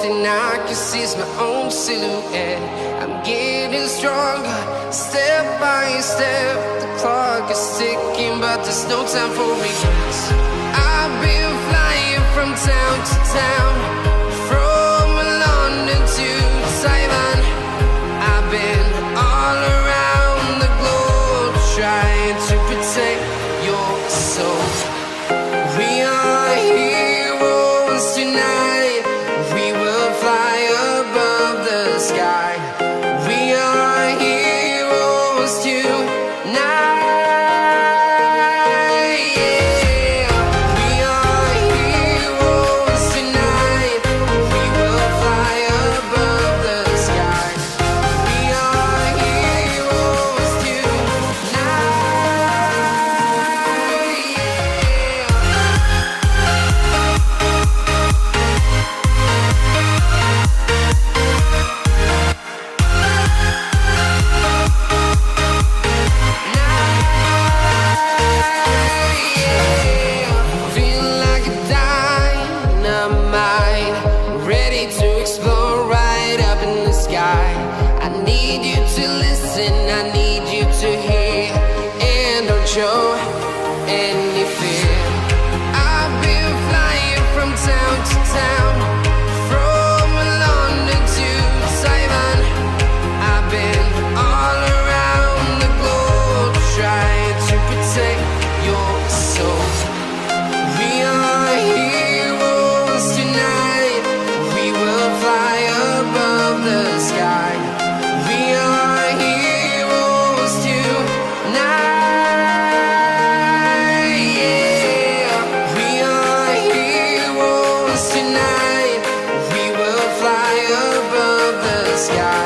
and I can see my own silhouette. I'm getting stronger, step by step. The clock is ticking, but there's no time for regrets. I've been flying from town to town, from London to Taiwan. I've been all around the globe, trying to protect your soul. We are heroes tonight. We will fly above the sky. We are heroes tonight. Yeah. We are heroes tonight. We will fly above the sky. We are heroes tonight. Feel like a dynamite, ready to explore right up in the sky. I need you to listen, I need you to hear, and don't show any fear. I've been flying from town to town, from London to Taiwan. I've been all around the globe, trying to protect your soul. We are heroes tonight. We will fly above the sky. We are heroes tonight. Yeah. We are heroes tonight. We will fly above the sky.